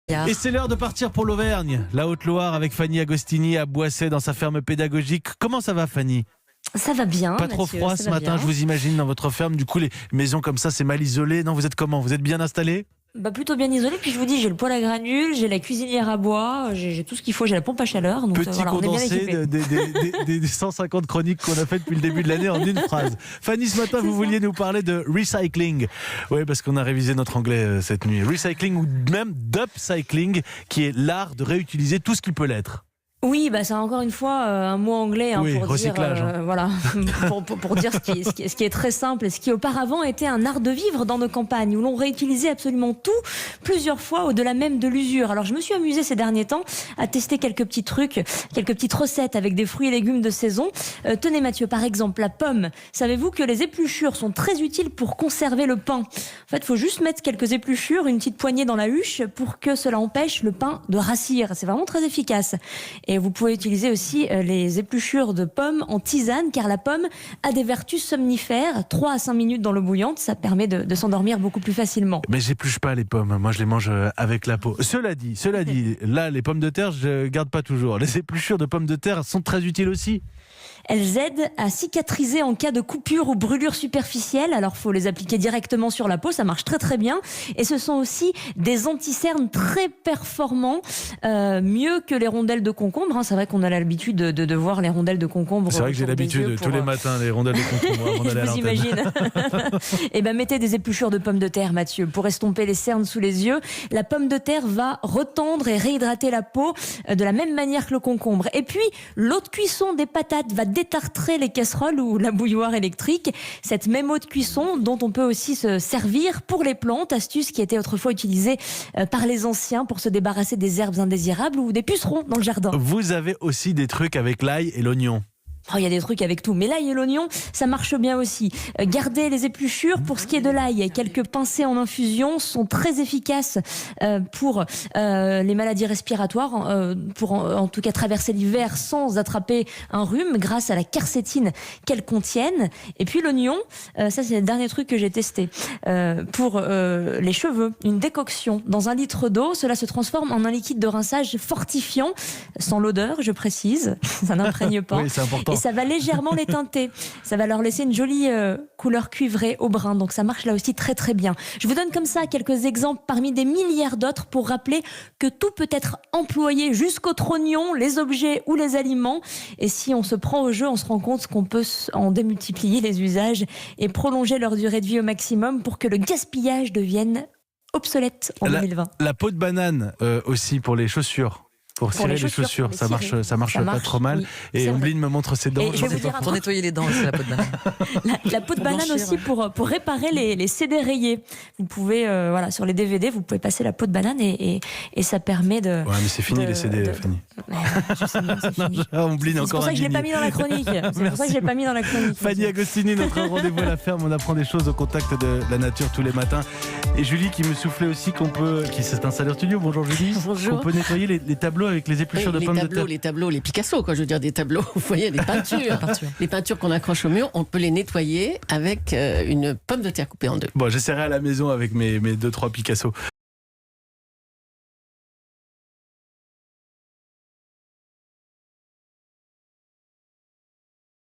Et c'est l'heure de partir pour l'Auvergne, la Haute-Loire, avec Fanny Agostini à Boissey dans sa ferme pédagogique. Comment ça va, Fanny ? Ça va bien. Pas trop Mathieu, froid ce matin, bien. je vous imagine dans votre ferme. Du coup, les maisons comme ça, c'est mal isolé. Non, vous êtes comment ? Vous êtes bien installé ? Plutôt bien isolé. Puis je vous dis, j'ai le poêle à granules, j'ai la cuisinière à bois, j'ai tout ce qu'il faut, j'ai la pompe à chaleur. Donc Petit voilà, on est bien condensé équipés. des 150 chroniques qu'on a fait depuis le début de l'année en une phrase. Fanny, ce matin, vous vouliez nous parler de recycling. Oui, parce qu'on a révisé notre anglais cette nuit. Recycling ou même d'upcycling, qui est l'art de réutiliser tout ce qui peut l'être. Oui, c'est encore une fois un mot anglais Oui, pour recyclage, dire, voilà, pour dire ce qui est très simple et ce qui auparavant était un art de vivre dans nos campagnes où l'on réutilisait absolument tout plusieurs fois au-delà même de l'usure. Alors je me suis amusée ces derniers temps à tester quelques petits trucs, quelques petites recettes avec des fruits et légumes de saison. Tenez Mathieu, par exemple la pomme. Savez-vous que les épluchures sont très utiles pour conserver le pain ? En fait, il faut juste mettre quelques épluchures, une petite poignée dans la huche pour que cela empêche le pain de rassir. C'est vraiment très efficace. Et vous pouvez utiliser aussi les épluchures de pommes en tisane, car la pomme a des vertus somnifères. 3 à 5 minutes dans l'eau bouillante, ça permet de s'endormir beaucoup plus facilement. Mais j'épluche pas les pommes, moi je les mange avec la peau. Cela dit, là les pommes de terre, je garde pas toujours. Les épluchures de pommes de terre sont très utiles aussi. Elles aident à cicatriser en cas de coupure ou brûlure superficielle. Alors, faut les appliquer directement sur la peau, ça marche très très bien. Et ce sont aussi des anti-cernes très performants, mieux que les rondelles de concombre. C'est vrai qu'on a l'habitude de voir les rondelles de concombre. C'est vrai que j'ai l'habitude tous les matins, les rondelles de concombre avant d'aller à l'antenne. Je vous imagine. Et mettez des épluchures de pommes de terre, Mathieu, pour estomper les cernes sous les yeux. La pomme de terre va retendre et réhydrater la peau de la même manière que le concombre. Et puis, l'eau de cuisson des patates va détartrer les casseroles ou la bouilloire électrique. Cette même eau de cuisson dont on peut aussi se servir pour les plantes, astuce qui était autrefois utilisée par les anciens pour se débarrasser des herbes indésirables ou des pucerons dans le jardin. Vous avez aussi des trucs avec l'ail et l'oignon. Il y a des trucs avec tout, mais l'ail et l'oignon, ça marche bien aussi. Gardez les épluchures. Pour ce qui est de l'ail, quelques pincées en infusion sont très efficaces pour les maladies respiratoires, pour en tout cas traverser l'hiver sans attraper un rhume grâce à la quercétine qu'elles contiennent. Et puis l'oignon, ça c'est le dernier truc que j'ai testé. Pour les cheveux, une décoction dans 1 litre d'eau, cela se transforme en un liquide de rinçage fortifiant, sans l'odeur, je précise, ça n'imprègne pas. Oui, c'est important. Et ça va légèrement les teinter. Ça va leur laisser une jolie couleur cuivrée au brun. Donc ça marche là aussi très très bien. Je vous donne comme ça quelques exemples parmi des milliards d'autres pour rappeler que tout peut être employé jusqu'au trognon, les objets ou les aliments. Et si on se prend au jeu, on se rend compte qu'on peut en démultiplier les usages et prolonger leur durée de vie au maximum pour que le gaspillage devienne obsolète en 2020. La peau de banane aussi pour les chaussures. Pour cirer les chaussures, ça marche pas trop mal. Oui, et Ombline me montre ses dents. Et je vais vous dire pour nettoyer les dents, c'est la peau de banane. La peau de banane aussi pour réparer les CD rayés. Vous pouvez, sur les DVD, vous pouvez passer la peau de banane et ça permet de... Ouais, mais c'est fini les CD, Fanny. Je sais bien que c'est fini. Ombline encore C'est pour ça que je ne l'ai pas mis dans la chronique. Fanny Agostini, notre rendez-vous à la ferme. On apprend des choses au contact de la nature tous les matins. Et Julie qui me soufflait aussi qui s'est installée en studio. Bonjour Julie. Bonjour. On peut nettoyer les tableaux avec les épluchures de pommes de terre. Les tableaux, les Picasso, quoi. Je veux dire des tableaux. Vous voyez, les peintures. Les peintures qu'on accroche au mur, on peut les nettoyer avec une pomme de terre coupée en 2. Bon, j'essaierai à la maison avec mes 2-3 Picasso.